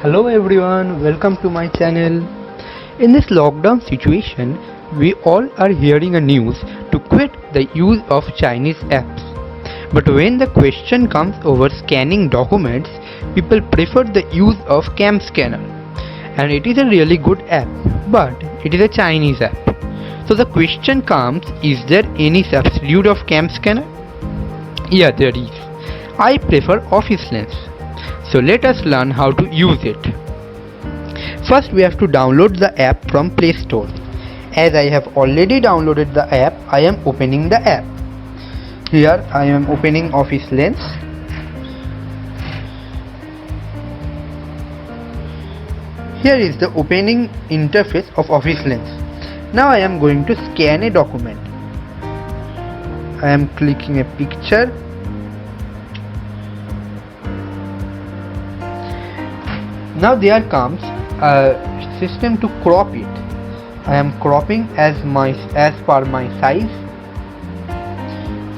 Hello everyone, welcome to my channel. In this lockdown situation, we all are hearing a news to quit the use of Chinese apps. But when the question comes over scanning documents, people prefer the use of Cam Scanner. And it is a really good app, but it is a Chinese app. So the question comes, is there any substitute of Cam Scanner? Yeah, there is. I prefer Office Lens. So let us learn how to use it. First we have to download the app from Play Store. As I have already downloaded the app, I am opening the app. Here I am opening Office Lens. Here is the opening interface of Office Lens. Now I am going to scan a document. I am clicking a picture. Now there comes a system to crop it. I am cropping as per my size.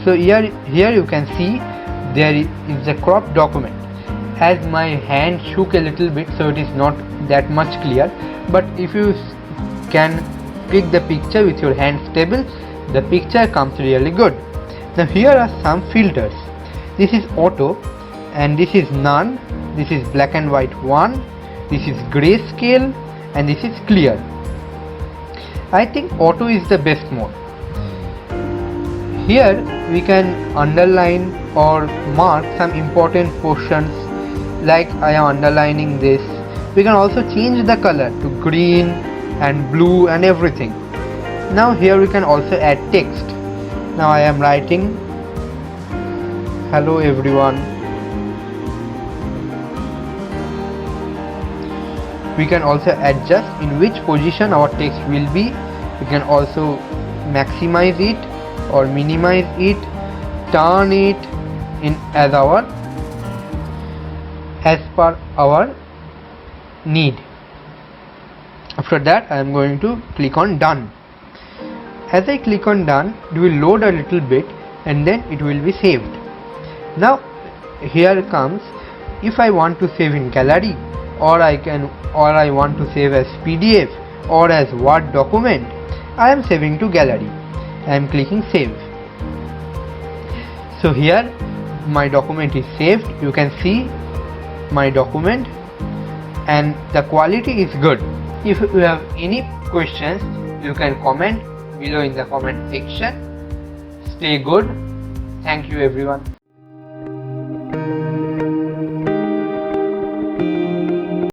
So here you can see there is a cropped document. As my hand shook a little bit, so it is not that much clear. But if you can pick the picture with your hand stable, the picture comes really good. Now here are some filters. This is auto and this is none. This is black and white 1, this is grayscale, and this is clear. I think auto is the best mode. Here we can underline or mark some important portions, like I am underlining this. We can also change the color to green and blue and everything. Now here we can also add text. Now I am writing hello everyone. We can also adjust in which position our text will be. We can also maximize it or minimize it, turn it in as per our need. After that I am going to click on done. As I click on done, it will load a little bit and then it will be saved. Now here comes, if I want to save in gallery, or I want to save as PDF or as Word document, I am saving to gallery. I am clicking save. So here my document is saved. You can see my document and the quality is good. If you have any questions, you can comment below in the comment section. Stay good. Thank you everyone.